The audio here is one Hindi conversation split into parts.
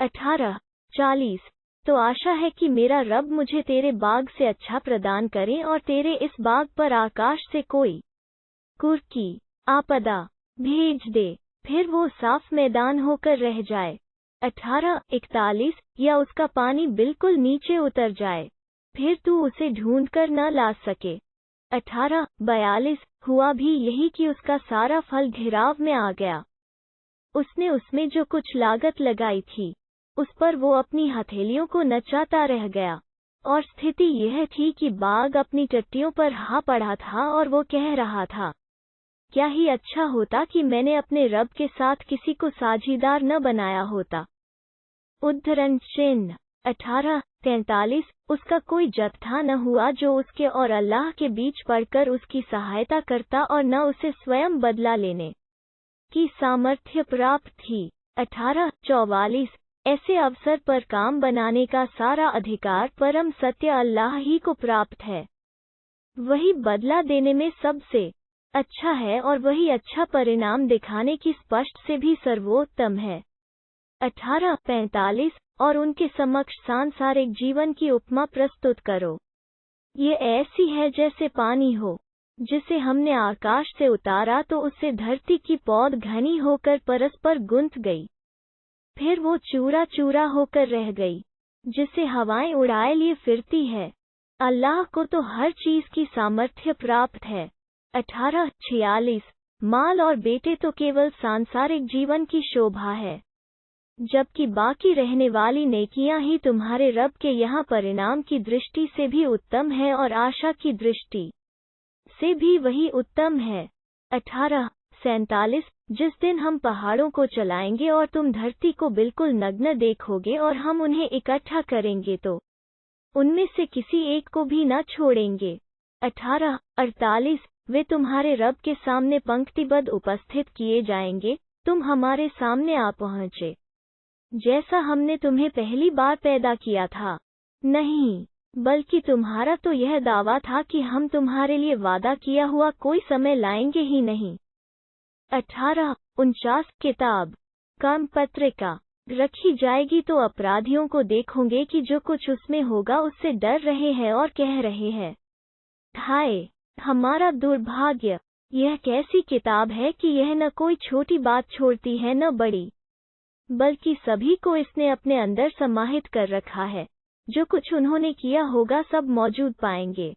18:40 तो आशा है कि मेरा रब मुझे तेरे बाग से अच्छा प्रदान करे और तेरे इस बाग पर आकाश से कोई कुर्की आपदा भेज दे, फिर वो साफ मैदान होकर रह जाए। 18:41 या उसका पानी बिल्कुल नीचे उतर जाए, फिर तू उसे ढूंढ कर न ला सके। 18:42 हुआ भी यही कि उसका सारा फल घिराव में आ गया। उसने उसमें जो कुछ लागत लगाई थी उस पर वो अपनी हथेलियों को नचाता रह गया, और स्थिति यह थी कि बाग अपनी टट्टियों पर हा पड़ा था और वो कह रहा था, क्या ही अच्छा होता कि मैंने अपने रब के साथ किसी को साझीदार न बनाया होता। उद्धरण चिन्ह 18:43 उसका कोई जत्था न हुआ जो उसके और अल्लाह के बीच पड़कर उसकी सहायता करता और न उसे स्वयं बदला लेने की सामर्थ्य प्राप्त थी। 18:44 ऐसे अवसर पर काम बनाने का सारा अधिकार परम सत्य अल्लाह ही को प्राप्त है। वही बदला देने में सबसे अच्छा है और वही अच्छा परिणाम दिखाने की स्पष्ट से भी सर्वोत्तम है। 18:45 और उनके समक्ष सांसारिक जीवन की उपमा प्रस्तुत करो। ये ऐसी है जैसे पानी हो, जिसे हमने आकाश से उतारा तो उससे धरती की पौध घनी होकर परस्पर गुंथ गई, फिर वो चूरा चूरा होकर रह गई, जिसे हवाएं उड़ाए लिए फिरती है। अल्लाह को तो हर चीज की सामर्थ्य प्राप्त है। 18:46 माल और बेटे तो केवल सांसारिक जीवन की शोभा है, जबकि बाकी रहने वाली नेकियां ही तुम्हारे रब के यहाँ परिणाम की दृष्टि से भी उत्तम है और आशा की दृष्टि से भी वही उत्तम है। 18:47 जिस दिन हम पहाड़ों को चलाएंगे और तुम धरती को बिल्कुल नग्न देखोगे और हम उन्हें इकट्ठा करेंगे तो उनमें से किसी एक को भी न छोड़ेंगे। 18:48 वे तुम्हारे रब के सामने पंक्तिबद्ध उपस्थित किए जाएंगे, तुम हमारे सामने आ पहुँचे जैसा हमने तुम्हें पहली बार पैदा किया था। नहीं, बल्कि तुम्हारा तो यह दावा था कि हम तुम्हारे लिए वादा किया हुआ कोई समय लाएंगे ही नहीं। 18:49 किताब काम पत्रिका रखी जाएगी तो अपराधियों को देखोगे कि जो कुछ उसमें होगा उससे डर रहे हैं और कह रहे हैं, हाय हमारा दुर्भाग्य। यह कैसी किताब है कि यह न कोई छोटी बात छोड़ती है न बड़ी, बल्कि सभी को इसने अपने अंदर समाहित कर रखा है। जो कुछ उन्होंने किया होगा सब मौजूद पाएंगे।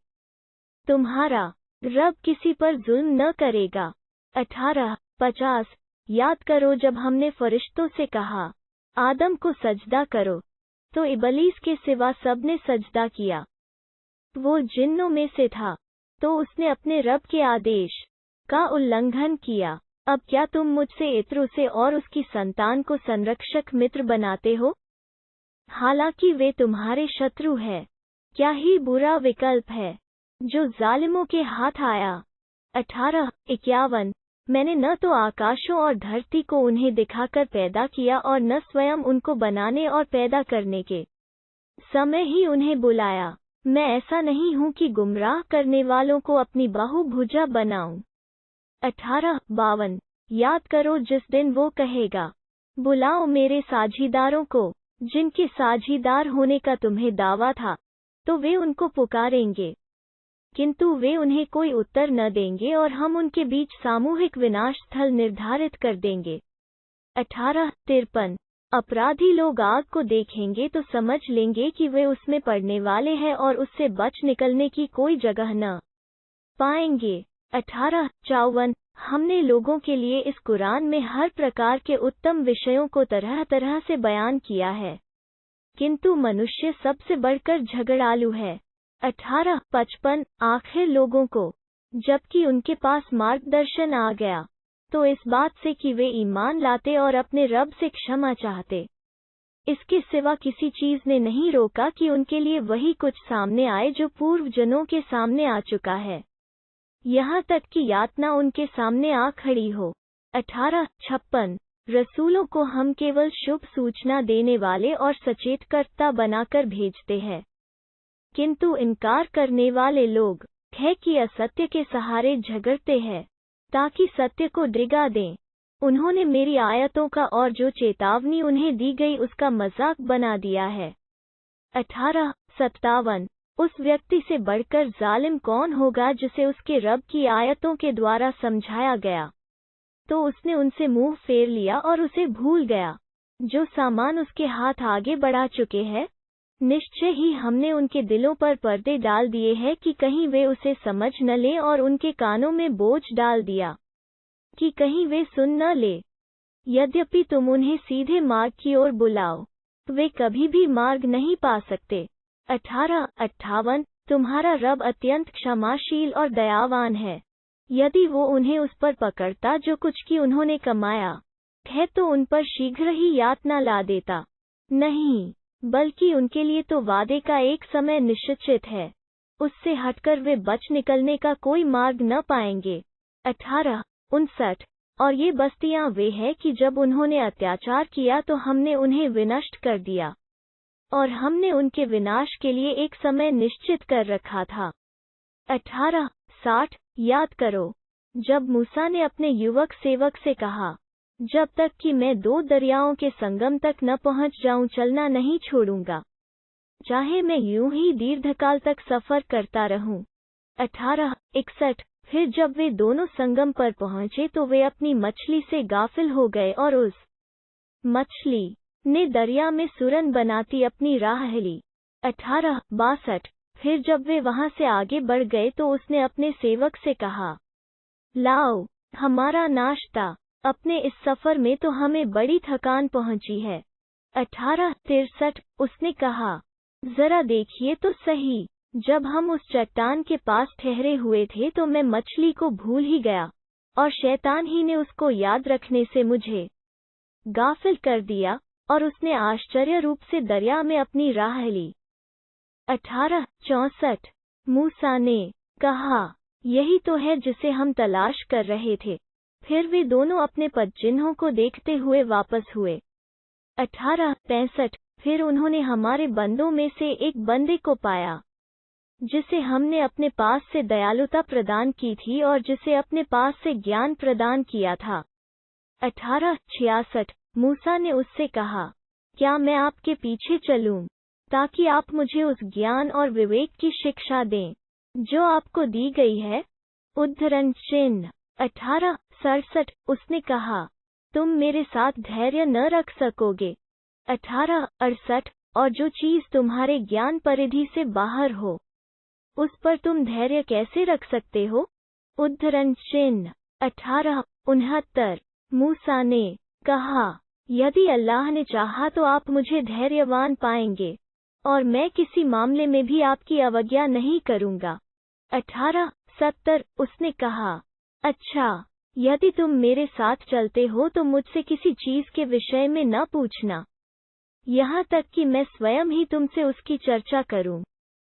तुम्हारा रब किसी पर जुल्म न करेगा। 18:50 याद करो जब हमने फरिश्तों से कहा, आदम को सजदा करो, तो इबलीस के सिवा सबने सजदा किया। वो जिन्नों में से था, तो उसने अपने रब के आदेश का उल्लंघन किया। अब क्या तुम मुझसे इत्र से और उसकी संतान को संरक्षक मित्र बनाते हो, हालांकि वे तुम्हारे शत्रु है। क्या ही बुरा विकल्प है जो जालिमों के हाथ आया। 18:51 मैंने न तो आकाशों और धरती को उन्हें दिखाकर पैदा किया और न स्वयं उनको बनाने और पैदा करने के समय ही उन्हें बुलाया। मैं ऐसा नहीं हूं कि गुमराह करने वालों को अपनी बाहुभुजा बनाऊं। 18:52 याद करो जिस दिन वो कहेगा, बुलाओ मेरे साझीदारों को, जिनके साझीदार होने का तुम्हें दावा था, तो वे उनको पुकारेंगे, किंतु वे उन्हें कोई उत्तर न देंगे और हम उनके बीच सामूहिक विनाश स्थल निर्धारित कर देंगे। 18:53 अपराधी लोग आग को देखेंगे तो समझ लेंगे कि वे उसमें पड़ने वाले हैं और उससे बच निकलने की कोई जगह न पाएंगे। 18:54 हमने लोगों के लिए इस कुरान में हर प्रकार के उत्तम विषयों को तरह तरह से बयान किया है, किंतु मनुष्य सबसे बढ़कर झगड़ालू है। 18:55 आखिर लोगों को, जबकि उनके पास मार्गदर्शन आ गया, तो इस बात से कि वे ईमान लाते और अपने रब से क्षमा चाहते, इसके सिवा किसी चीज ने नहीं रोका कि उनके लिए वही कुछ सामने आए जो पूर्व जनों के सामने आ चुका है, यहाँ तक कि यातना उनके सामने आ खड़ी हो। 18:56 रसूलों को हम केवल शुभ सूचना देने वाले और सचेतकर्ता बनाकर भेजते हैं, किंतु इनकार करने वाले लोग है कि असत्य के सहारे झगड़ते हैं ताकि सत्य को डिगा दें। उन्होंने मेरी आयतों का और जो चेतावनी उन्हें दी गई उसका मजाक बना दिया है। 18:57 उस व्यक्ति से बढ़कर जालिम कौन होगा जिसे उसके रब की आयतों के द्वारा समझाया गया, तो उसने उनसे मुंह फेर लिया और उसे भूल गया जो सामान उसके हाथ आगे बढ़ा चुके हैं। निश्चय ही हमने उनके दिलों पर पर्दे डाल दिए हैं कि कहीं वे उसे समझ न लें, और उनके कानों में बोझ डाल दिया कि कहीं वे सुन न ले। यद्यपि तुम उन्हें सीधे मार्ग की ओर बुलाओ, वे कभी भी मार्ग नहीं पा सकते। 18:58 तुम्हारा रब अत्यंत क्षमाशील और दयावान है। यदि वो उन्हें उस पर पकड़ता जो कुछ की उन्होंने कमाया है तो उन पर शीघ्र ही यातना ला देता। नहीं, बल्कि उनके लिए तो वादे का एक समय निश्चित है, उससे हटकर वे बच निकलने का कोई मार्ग न पाएंगे। 18:59 और ये बस्तियां वे हैं कि जब उन्होंने अत्याचार किया तो हमने उन्हें विनष्ट कर दिया, और हमने उनके विनाश के लिए एक समय निश्चित कर रखा था। 18:60 याद करो जब मूसा ने अपने युवक सेवक से कहा, जब तक कि मैं 2 दरियाओं के संगम तक न पहुंच जाऊं चलना नहीं छोड़ूंगा, चाहे मैं यूं ही दीर्घकाल तक सफर करता रहूं। 18:61 फिर जब वे दोनों संगम पर पहुंचे तो वे अपनी मछली से गाफिल हो गए और उस मछली ने दरिया में सुरन बनाती अपनी राह ली। 18:62 फिर जब वे वहां से आगे बढ़ गए तो उसने अपने सेवक से कहा, लाओ हमारा नाश्ता, अपने इस सफर में तो हमें बड़ी थकान पहुंची है। 18:63 उसने कहा, जरा देखिए तो सही, जब हम उस चट्टान के पास ठहरे हुए थे तो मैं मछली को भूल ही गया, और शैतान ही ने उसको याद रखने से मुझे गाफिल कर दिया, और उसने आश्चर्य रूप से दरिया में अपनी राह ली। 18:64 मूसा ने कहा, यही तो है जिसे हम तलाश कर रहे थे। फिर वे दोनों अपने पदचिन्हों को देखते हुए वापस हुए। 18:65 फिर उन्होंने हमारे बंदों में से एक बंदे को पाया जिसे हमने अपने पास से दयालुता प्रदान की थी और जिसे अपने पास से ज्ञान प्रदान किया था। 18:66 मूसा ने उससे कहा, क्या मैं आपके पीछे चलूं, ताकि आप मुझे उस ज्ञान और विवेक की शिक्षा दें जो आपको दी गई है। उद्धरण चिन्ह 18:67 उसने कहा, तुम मेरे साथ धैर्य न रख सकोगे। 18:68 और जो चीज तुम्हारे ज्ञान परिधि से बाहर हो उस पर तुम धैर्य कैसे रख सकते हो। उद्धरण चिन्ह 18:69 मूसा ने कहा, यदि अल्लाह ने चाहा तो आप मुझे धैर्यवान पाएंगे, और मैं किसी मामले में भी आपकी अवज्ञा नहीं करूंगा। 18:70 उसने कहा, अच्छा, यदि तुम मेरे साथ चलते हो तो मुझसे किसी चीज के विषय में न पूछना, यहाँ तक कि मैं स्वयं ही तुमसे उसकी चर्चा करूं।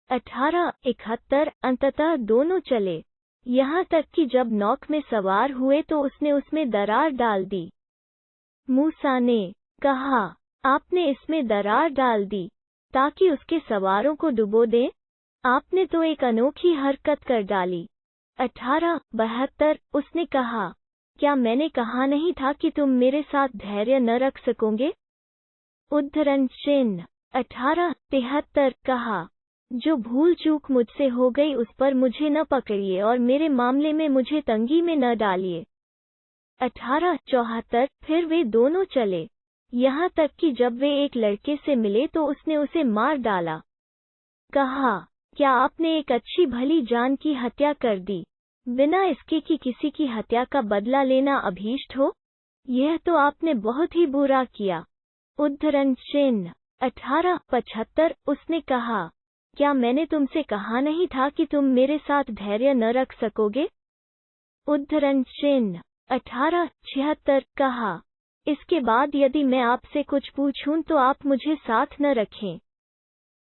18:71 अंततः दोनों चले, यहाँ तक कि जब नौक में सवार हुए तो उसने उसमें दरार डाल दी। मूसा ने कहा, आपने इसमें दरार डाल दी ताकि उसके सवारों को डुबो दें? आपने तो एक अनोखी हरकत कर डाली। 18:72 उसने कहा, क्या मैंने कहा नहीं था कि तुम मेरे साथ धैर्य न रख सकोगे। उद्धरण चिन्ह 18:73 कहा, जो भूल चूक मुझसे हो गई उस पर मुझे न पकड़िए और मेरे मामले में मुझे तंगी में न डालिए। 18:74 फिर वे दोनों चले, यहाँ तक कि जब वे एक लड़के से मिले तो उसने उसे मार डाला। कहा, क्या आपने एक अच्छी भली जान की हत्या कर दी, बिना इसके कि किसी की हत्या का बदला लेना अभीष्ट हो? यह तो आपने बहुत ही बुरा किया। उद्धरण चिन्ह 18:75 उसने कहा, क्या मैंने तुमसे कहा नहीं था कि तुम मेरे साथ धैर्य न रख सकोगे। उद्धरण चिन्ह 18:76 कहा, इसके बाद यदि मैं आपसे कुछ पूछूं तो आप मुझे साथ न रखें।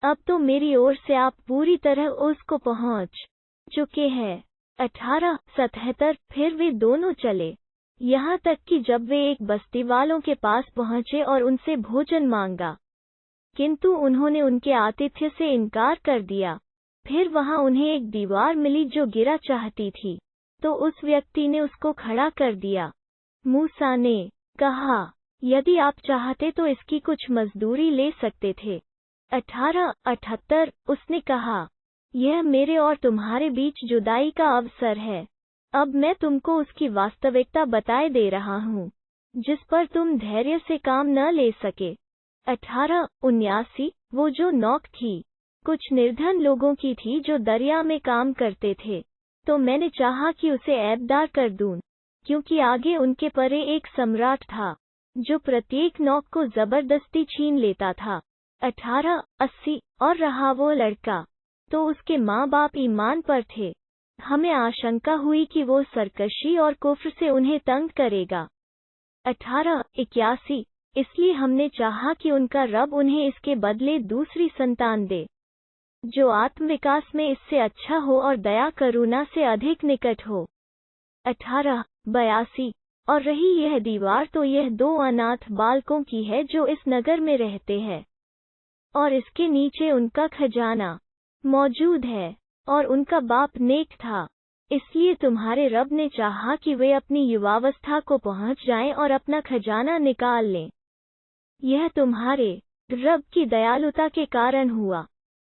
अब तो मेरी ओर से आप पूरी तरह उसको पहुंच चुके हैं। 18:77 फिर वे दोनों चले, यहाँ तक कि जब वे एक बस्ती वालों के पास पहुंचे और उनसे भोजन मांगा, किंतु उन्होंने उनके आतिथ्य से इनकार कर दिया। फिर वहां उन्हें एक दीवार मिली जो गिरा चाहती थी, तो उस व्यक्ति ने उसको खड़ा कर दिया। मूसा ने कहा, यदि आप चाहते तो इसकी कुछ मजदूरी ले सकते थे। 1878 उसने कहा, यह मेरे और तुम्हारे बीच जुदाई का अवसर है। अब मैं तुमको उसकी वास्तविकता बताए दे रहा हूँ, जिस पर तुम धैर्य से काम न ले सके। 1879 वो जो नौक थी, कुछ निर्धन लोगों की थी जो दरिया में काम करते थे, तो मैंने चाहा कि उसे ऐबदार कर दूं, क्योंकि आगे उनके परे एक सम्राट था, जो प्रत्येक नौक को जबरदस्ती छीन लेता था। 1880 और रहा वो लड़का, तो उसके माँ बाप ईमान पर थे। हमें आशंका हुई कि वो सरकशी और कुफ्र से उन्हें तंग करेगा। 1881 इसलिए हमने चाहा कि उनका रब उन्हें इसके बदले दूसरी संतान दे, जो आत्मविकास में इससे अच्छा हो और दया करुणा से अधिक निकट हो। 1882 और रही यह दीवार, तो यह 2 अनाथ बालकों की है जो इस नगर में रहते हैं, और इसके नीचे उनका खजाना मौजूद है, और उनका बाप नेक था। इसलिए तुम्हारे रब ने चाहा कि वे अपनी युवावस्था को पहुंच जाएं और अपना खजाना निकाल लें। यह तुम्हारे रब की दयालुता के कारण हुआ।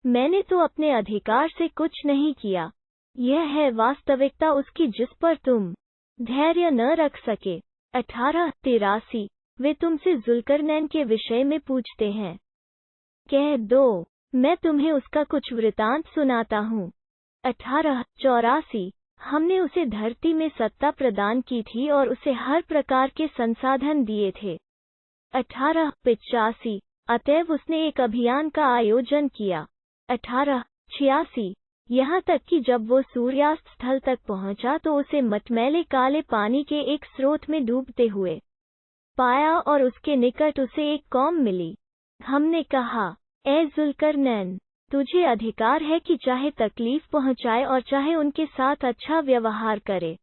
मैंने तो अपने अधिकार से कुछ नहीं किया। यह है वास्तविकता उसकी जिस पर तुम धैर्य न रख सके। 1883 वे तुमसे जुल्करनैन के विषय में पूछते हैं। कह दो, मैं तुम्हें उसका कुछ वृतांत सुनाता हूँ। 1884 हमने उसे धरती में सत्ता प्रदान की थी और उसे हर प्रकार के संसाधन दिए थे। 1885 अतएव उसने एक अभियान का आयोजन किया। 1886 यहाँ तक कि जब वो सूर्यास्त स्थल तक पहुँचा तो उसे मटमैले काले पानी के एक स्रोत में डूबते हुए पाया और उसके निकट उसे एक कौम मिली। हमने कहा, ए जुल्करनैन, तुझे अधिकार है कि चाहे तकलीफ पहुँचाए और चाहे उनके साथ अच्छा व्यवहार करे।